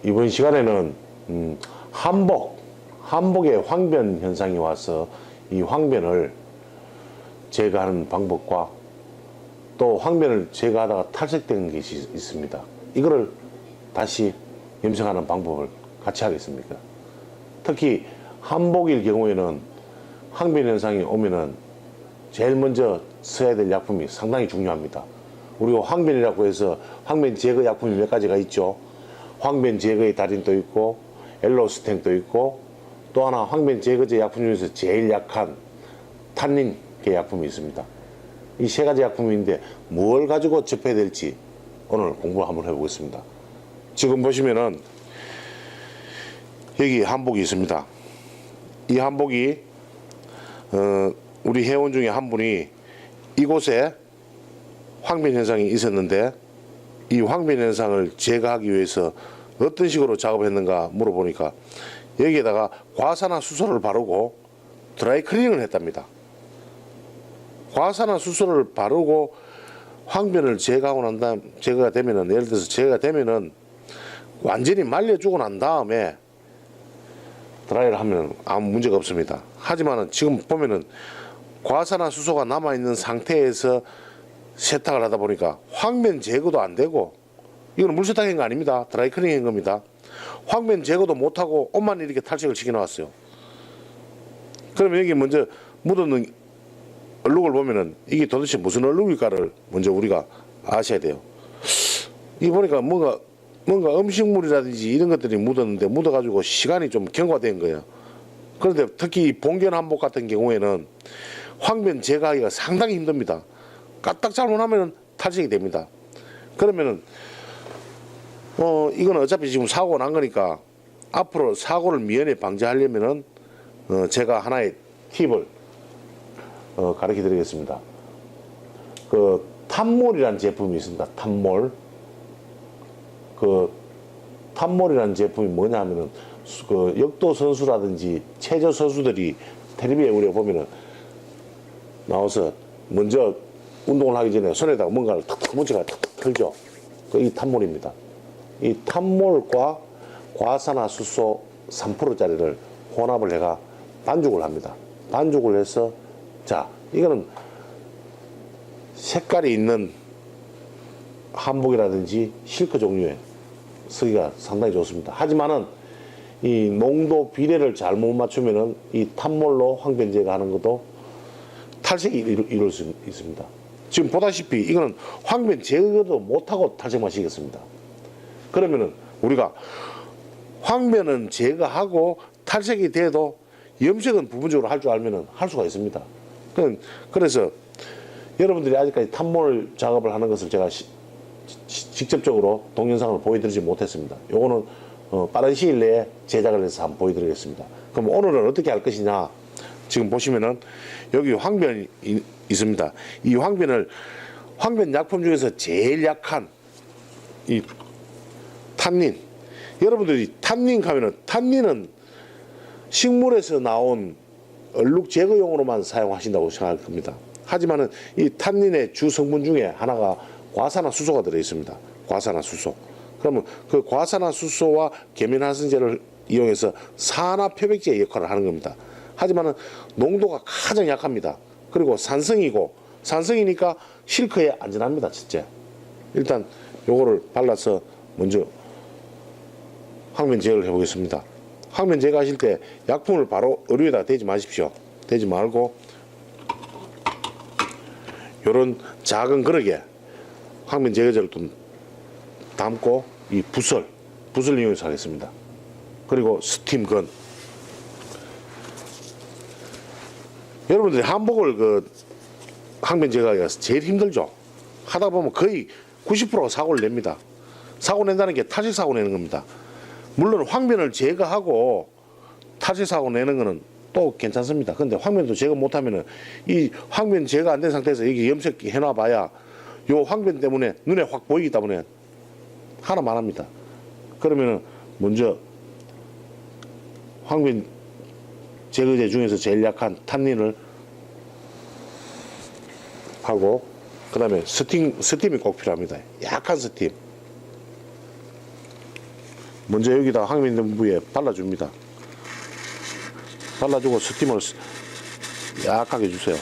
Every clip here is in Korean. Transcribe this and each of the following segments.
이번 시간에는 한복에 황변 현상이 와서 이 황변을 제거하는 방법과 또 황변을 제거하다가 탈색된 것이 있습니다. 이거를 다시 염색하는 방법을 같이 하겠습니다. 특히 한복일 경우에는 황변 현상이 오면은 제일 먼저 써야 될 약품이 상당히 중요합니다. 우리가 황변이라고 해서 황변 제거 약품이 몇 가지가 있죠. 황변 제거의 달인도 있고 엘로스텐도 있고 또 하나 황변 제거제 약품 중에서 제일 약한 탄닌계 약품이 있습니다. 이 세 가지 약품인데 뭘 가지고 접해야 될지 오늘 공부 한번 해보겠습니다. 지금 보시면은 여기 한복이 있습니다. 이 한복이 우리 회원 중에 한 분이 이곳에 황변 현상이 있었는데 이 황변 현상을 제거하기 위해서 어떤 식으로 작업했는가 물어보니까 여기에다가 과산화수소를 바르고 드라이 클리닝을 했답니다. 과산화수소를 바르고 황변을 제거하고 난 다음 제거가 되면은 예를 들어서 제거가 되면은 완전히 말려주고 난 다음에 드라이를 하면 아무 문제가 없습니다. 하지만은 지금 보면은 과산화수소가 남아있는 상태에서 세탁을 하다 보니까 황변 제거도 안 되고 이거는 물세탁한 거 아닙니다. 드라이 클리닝한 겁니다. 황변 제거도 못하고 옷만 이렇게 탈색을 시켜놨어요. 그러면 여기 먼저 묻어놓은 얼룩을 보면은 이게 도대체 무슨 얼룩일까를 먼저 우리가 아셔야 돼요. 이 보니까 뭔가 음식물이라든지 이런 것들이 묻었는데 묻어가지고 시간이 좀 경과된 거예요. 그런데 특히 봉견 한복 같은 경우에는 황변 제거하기가 상당히 힘듭니다. 까딱 잘못하면 탈색이 됩니다. 그러면은 이건 어차피 지금 사고가 난 거니까 앞으로 사고를 미연에 방지하려면은 제가 하나의 팁을 가르쳐 드리겠습니다. 그 탑몰이라는 제품이 있습니다. 탑몰. 그 탑몰이라는 제품이 뭐냐 하면은 그 역도 선수라든지 체조 선수들이 텔레비에 우리가 보면은 나와서 먼저 운동을 하기 전에 손에다가 뭔가를 탁탁 뭉쳐가 탁탁 털죠. 이 탑몰입니다. 이 탑몰과 과산화수소 3%짜리를 혼합을 해가 반죽을 합니다. 반죽을 해서 자 이거는 색깔이 있는 한복이라든지 실크 종류에 쓰기가 상당히 좋습니다. 하지만은 이 농도 비례를 잘못 맞추면은 이 탑몰로 황변 제거하는 것도 탈색이 이룰 수 있습니다. 지금 보다시피 이거는 황변 제거도 못하고 탈색만 시켰습니다. 그러면은 우리가 황변은 제거하고 탈색이 돼도 염색은 부분적으로 할 줄 알면은 할 수가 있습니다. 그래서 여러분들이 아직까지 탑몰 작업을 하는 것을 제가 직접적으로 동영상을 보여드리지 못했습니다. 요거는 빠른 시일 내에 제작을 해서 한번 보여드리겠습니다. 그럼 오늘은 어떻게 할 것이냐? 지금 보시면은 여기 황변이 있습니다. 이 황변 약품 중에서 제일 약한 이 탄닌. 여러분들이 탄닌 하면은 탄닌은 식물에서 나온 얼룩 제거용으로만 사용하신다고 생각할 겁니다. 하지만은 이 탄닌의 주 성분 중에 하나가 과산화수소가 들어 있습니다. 과산화수소. 그러면 그 과산화수소와 계면활성제를 이용해서 산화표백제 역할을 하는 겁니다. 하지만은 농도가 가장 약합니다. 그리고 산성이니까 실크에 안전합니다. 첫째. 일단 요거를 발라서 먼저 황변 제거를 해보겠습니다. 황변 제거하실 때 약품을 바로 의류에다 대지 마십시오. 대지 말고 요런 작은 그릇에 황변 제거제를 좀 담고 이 붓을 이용해서 하겠습니다. 그리고 스팀건. 여러분들이 한복을 그 황변 제거하기가 제일 힘들죠. 하다 보면 거의 90%가 사고를 냅니다. 사고 낸다는 게 탈색 사고 내는 겁니다. 물론 황변을 제거하고 탈색 사고 내는 거는 또 괜찮습니다. 근데 황변도 제거 못하면은 이 황변 제거 안 된 상태에서 여기 염색 해놔봐야 요 황변 때문에 눈에 확 보이기 때문에 하나만 합니다. 그러면은 먼저 황변 제거제 중에서 제일 약한 탄닌을 하고 그 다음에 스팀이 꼭 필요합니다. 약한 스팀. 먼저 여기다 황변제부에 발라줍니다. 발라주고 스팀을 약하게 주세요.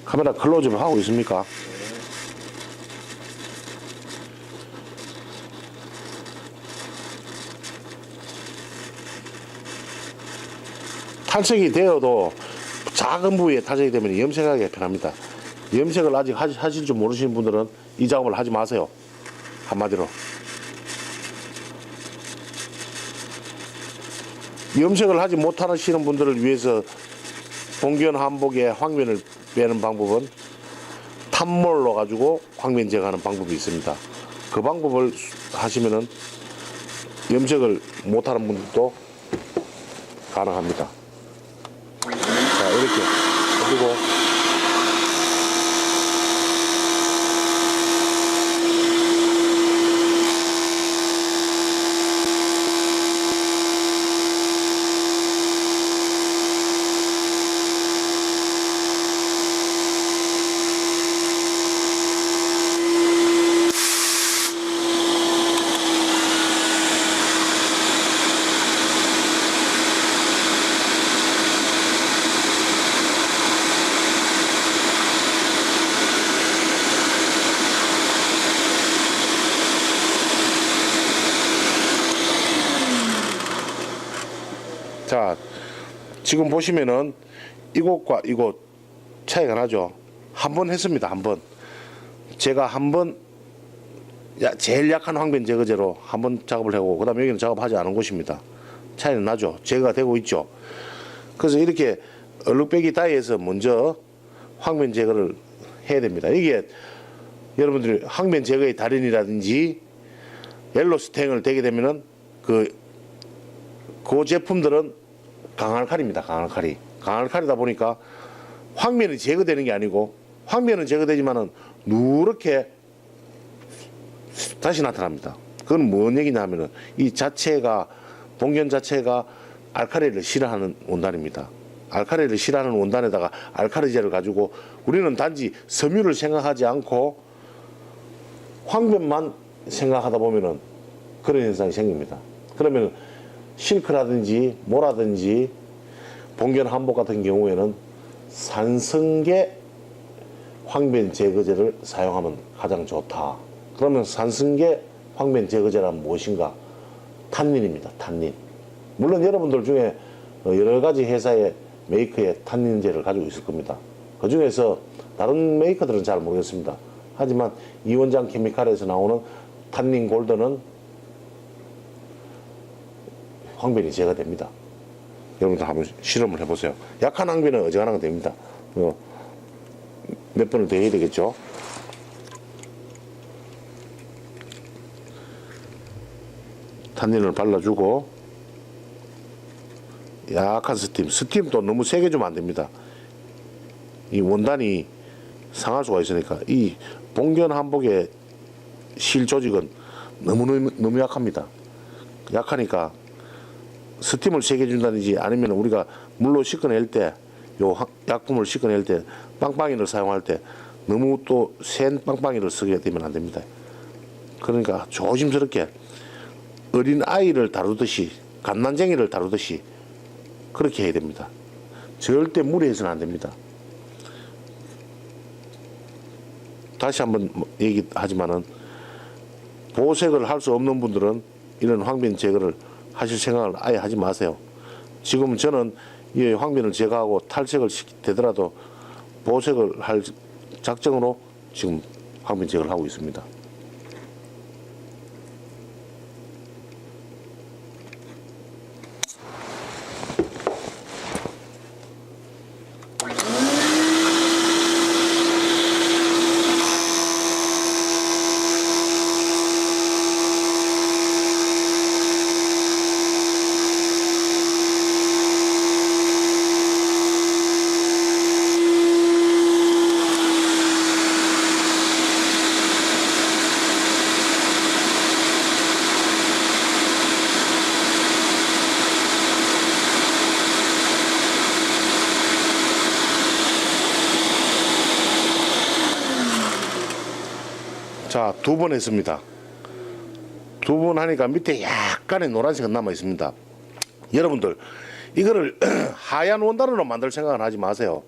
카메라 클로즈업 하고 있습니까? 탈색이 되어도 작은 부위에 탈색이 되면 염색하기 편합니다. 염색을 아직 하실 줄 모르시는 분들은 이 작업을 하지 마세요. 한마디로. 염색을 하지 못하시는 분들을 위해서 봉견 한복에 황변을 빼는 방법은 탑몰로 가지고 황변 제거하는 방법이 있습니다. 그 방법을 하시면은 염색을 못하는 분들도 가능합니다. 자, 이렇게 그리고 자, 지금 보시면은 이곳과 이곳 차이가 나죠. 한 번 했습니다. 한 번. 제가 한 번 제일 약한 황변 제거제로 한 번 작업을 하고 그다음에 여기는 작업하지 않은 곳입니다. 차이는 나죠. 제거가 되고 있죠. 그래서 이렇게 얼룩배기 따위에서 먼저 황변 제거를 해야 됩니다. 이게 여러분들이 황변 제거의 달인이라든지 옐로 스탱을 대게 되면은 그 제품들은 강한 칼입니다. 강한 칼이. 강한 칼이다 보니까 황변이 제거되는 게 아니고 황변은 제거되지만은 누렇게 다시 나타납니다. 그건 뭔 얘기냐 하면은 이 자체가 봉견 자체가 알카리를 싫어하는 원단입니다. 알카리를 싫어하는 원단에다가 알카리제를 가지고 우리는 단지 섬유를 생각하지 않고 황변만 생각하다 보면은 그런 현상이 생깁니다. 그러면 실크라든지 모라든지 봉견 한복 같은 경우에는 산성계 황변 제거제를 사용하면 가장 좋다. 그러면 산성계 황변 제거제란 무엇인가? 탄닌입니다. 탄닌. 물론 여러분들 중에 여러 가지 회사의 메이커에 탄닌제를 가지고 있을 겁니다. 그 중에서 다른 메이커들은 잘 모르겠습니다. 하지만 이원장 케미칼에서 나오는 탄닌 골드는 황변이 제거됩니다. 여러분들 한번 실험을 해보세요. 약한 황변은 어지간하면 됩니다. 몇 번을 더 해야 되겠죠. 탄닌을 발라주고 약한 스팀도 너무 세게 주면 안 됩니다. 이 원단이 상할 수가 있으니까. 이 봉견 한복의 실 조직은 너무 약합니다. 약하니까 스팀을 세게 준다든지 아니면 우리가 물로 씻어낼 때 요 약품을 씻어낼 때 빵빵이를 사용할 때 너무 또 센 빵빵이를 쓰게 되면 안 됩니다. 그러니까 조심스럽게 어린 아이를 다루듯이 갓난쟁이를 다루듯이 그렇게 해야 됩니다. 절대 무리해서는 안 됩니다. 다시 한번 얘기하지만은 보색을 할 수 없는 분들은 이런 황변 제거를 하실 생각을 아예 하지 마세요. 지금 저는 이 황변을 제거하고 탈색을 되더라도 보색을 할 작정으로 지금 황변 제거를 하고 있습니다. 자, 2번 했습니다. 2번 하니까 밑에 약간의 노란색은 남아 있습니다. 여러분들 이거를 하얀 원단으로 만들 생각은 하지 마세요.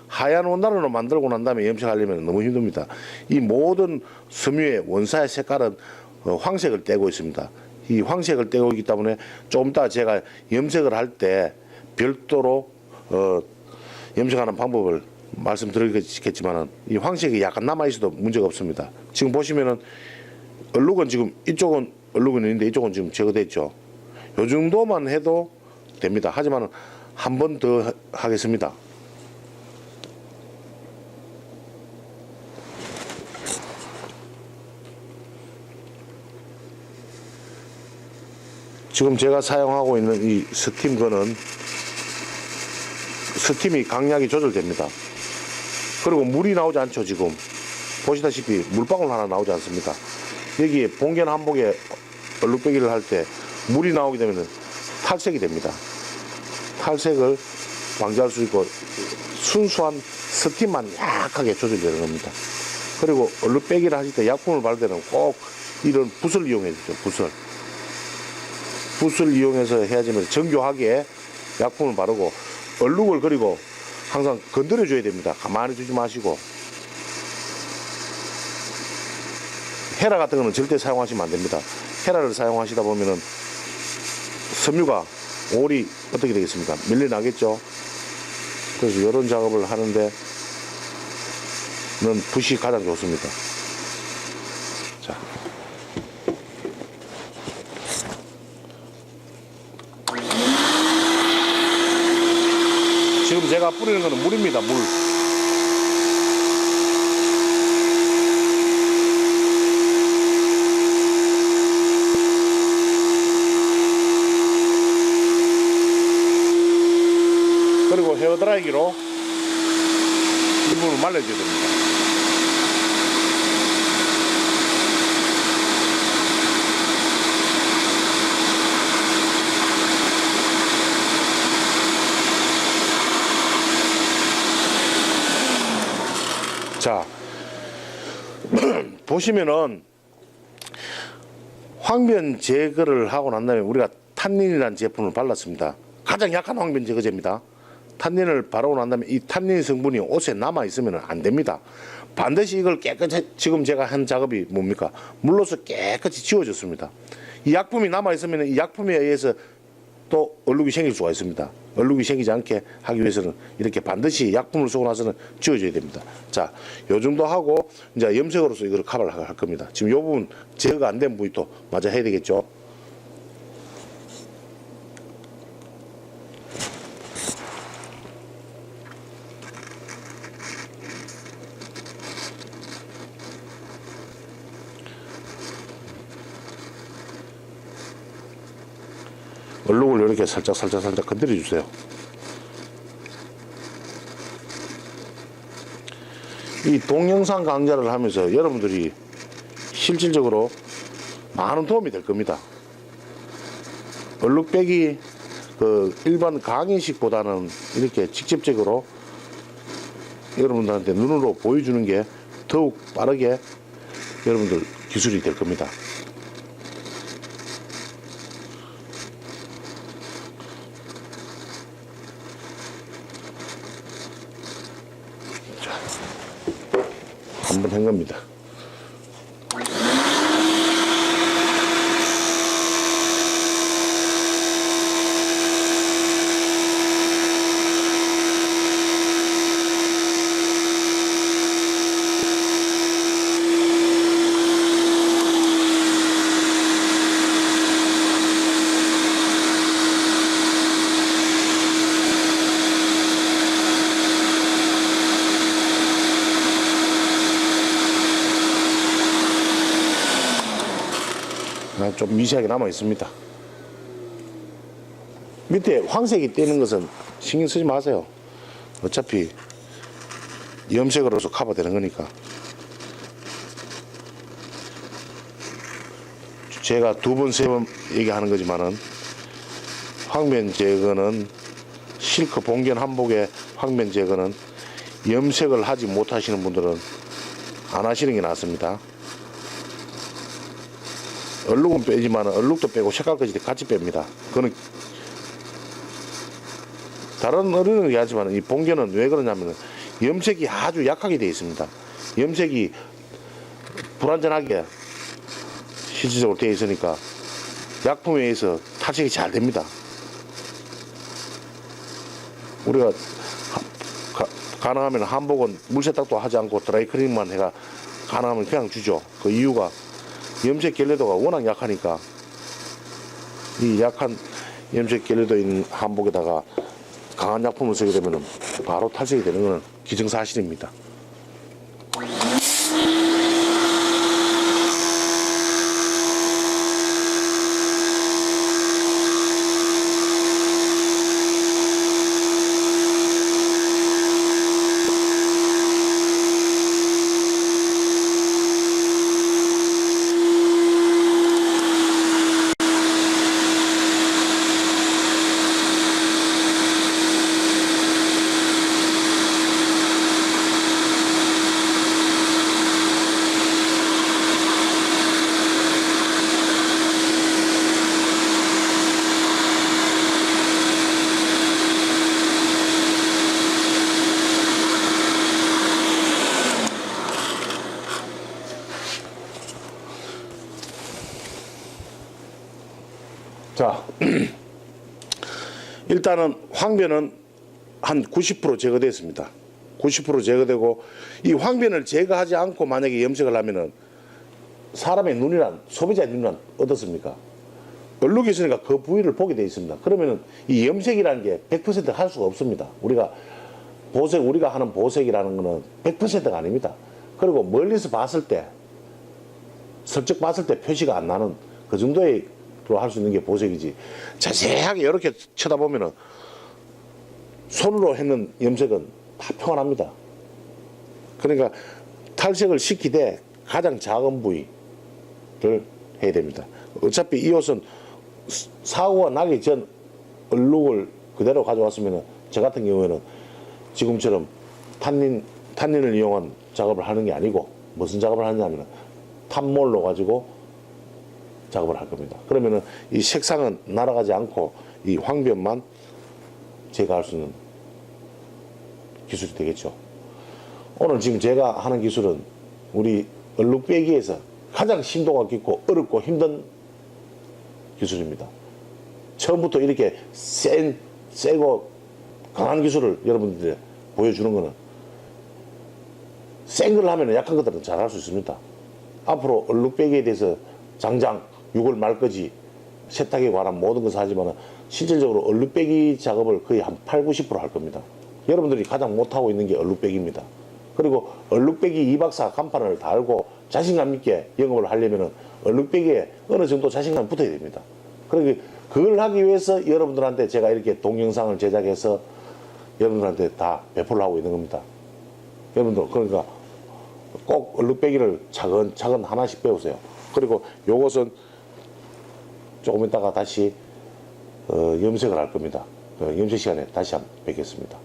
하얀 원단으로 만들고 난 다음에 염색하려면 너무 힘듭니다. 이 모든 섬유의 원사의 색깔은 황색을 떼고 있습니다. 이 황색을 떼고 있기 때문에 좀 이따 제가 염색을 할 때 별도로 염색하는 방법을 말씀드리겠지만은 이 황색이 약간 남아 있어도 문제가 없습니다. 지금 보시면은 얼룩은 지금 이쪽은 얼룩은 있는데 이쪽은 지금 제거됐죠. 요 정도만 해도 됩니다. 하지만 한 번 더 하겠습니다. 지금 제가 사용하고 있는 이 스팀 거는 스팀이 강약이 조절됩니다. 그리고 물이 나오지 않죠. 지금 보시다시피 물방울 하나 나오지 않습니다. 여기에 봉견 한복에 얼룩배기를 할 때 물이 나오게 되면 탈색이 됩니다. 탈색을 방지할 수 있고 순수한 스팀만 약하게 조절되는 겁니다. 그리고 얼룩배기를 하실 때 약품을 바를 때는 꼭 이런 붓을 이용해 주죠. 붓을 이용해서 해야지만 정교하게 약품을 바르고 얼룩을 그리고 항상 건드려 줘야 됩니다. 가만히 두지 마시고 헤라 같은 거는 절대 사용하시면 안 됩니다. 헤라를 사용하시다 보면은 섬유가 올이 어떻게 되겠습니까? 밀려나겠죠. 그래서 이런 작업을 하는데 는 붓이 가장 좋습니다. 자, 지금 제가 뿌리는 거는 물입니다. 물. 그리고 헤어드라이기로 이 부분을 말려줘야 됩니다. 자, 보시면은 황변 제거를 하고 난 다음에 우리가 탄닌이라는 제품을 발랐습니다. 가장 약한 황변 제거제입니다. 탄닌을 바르고 난 다음에 이 탄닌 성분이 옷에 남아 있으면 안 됩니다. 반드시 이걸 깨끗이, 지금 제가 한 작업이 뭡니까? 물로서 깨끗이 지워졌습니다. 이 약품이 남아 있으면 이 약품에 의해서 또 얼룩이 생길 수가 있습니다. 얼룩이 생기지 않게 하기 위해서는 이렇게 반드시 약품을 쓰고 나서는 지워줘야 됩니다. 자, 요 정도 하고 이제 염색으로서 이걸 커버를 할 겁니다. 지금 요 부분 제거가 안 된 부위 또 마저 해야 되겠죠. 얼룩을 이렇게 살짝 건드려 주세요. 이 동영상 강좌를 하면서 여러분들이 실질적으로 많은 도움이 될 겁니다. 얼룩 빼기 그 일반 강의식보다는 이렇게 직접적으로 여러분들한테 눈으로 보여주는 게 더욱 빠르게 여러분들 기술이 될 겁니다. 한번 한 겁니다. 좀 미세하게 남아 있습니다. 밑에 황색이 떼는 것은 신경 쓰지 마세요. 어차피 염색으로서 커버되는 거니까. 제가 2번, 3번 얘기하는 거지만은 황변 제거는 실크 봉견 한복의 황변 제거는 염색을 하지 못하시는 분들은 안 하시는 게 낫습니다. 얼룩은 빼지만 얼룩도 빼고 색깔까지 같이 뺍니다. 그거는 다른 어른은 얘기하지만 이 봉견은 왜 그러냐면 염색이 아주 약하게 되어 있습니다. 염색이 불완전하게 실질적으로 되어 있으니까 약품에 의해서 탈색이 잘 됩니다. 우리가 가능하면 한복은 물세탁도 하지 않고 드라이클닝만 해가 가능하면 그냥 주죠. 그 이유가 염색 결례도가 워낙 약하니까 이 약한 염색 결례도인 한복에다가 강한 약품을 쓰게 되면 바로 탈색이 되는 것은 기정사실입니다. 자, 일단은 황변은 한 90% 제거됐습니다. 90% 제거되고 이 황변을 제거하지 않고 만약에 염색을 하면은 사람의 눈이란 소비자의 눈이란 어떻습니까? 얼룩이 있으니까 그 부위를 보게 되어 있습니다. 그러면은 이 염색이라는 게 100% 할 수가 없습니다. 우리가 하는 보색이라는 거는 100%가 아닙니다. 그리고 멀리서 봤을 때, 슬쩍 봤을 때 표시가 안 나는 그 정도의 할 수 있는 게 보색이지. 자세하게 이렇게 쳐다보면은 손으로 했는 염색은 다 평안합니다. 그러니까 탈색을 시키되 가장 작은 부위를 해야 됩니다. 어차피 이 옷은 사고가 나기 전 얼룩을 그대로 가져왔으면 저 같은 경우에는 지금처럼 탄닌을 이용한 작업을 하는 게 아니고 무슨 작업을 하냐면 탑몰로 가지고 작업을 할 겁니다. 그러면은 이 색상은 날아가지 않고 이 황변만 제거할 수 있는 기술이 되겠죠. 오늘 지금 제가 하는 기술은 우리 얼룩 빼기에서 가장 심도가 깊고 어렵고 힘든 기술입니다. 처음부터 이렇게 세고 강한 기술을 여러분들이 보여주는 거는 센 걸 하면 약한 것들은 잘 할 수 있습니다. 앞으로 얼룩 빼기에 대해서 장장 6월 말까지 세탁에 관한 모든 것을 하지만 실질적으로 얼룩 빼기 작업을 거의 한 80~90% 할 겁니다. 여러분들이 가장 못하고 있는 게 얼룩 빼기입니다. 그리고 얼룩 빼기 2박사 간판을 달고 자신감 있게 영업을 하려면 얼룩 빼기에 어느 정도 자신감이 붙어야 됩니다. 그러니까 그걸 하기 위해서 여러분들한테 제가 이렇게 동영상을 제작해서 여러분들한테 다 배포를 하고 있는 겁니다. 여러분들 그러니까 꼭 얼룩 빼기를 차근차근 하나씩 배우세요. 그리고 요것은 조금 있다가 다시 염색을 할 겁니다. 염색 시간에 다시 한번 뵙겠습니다.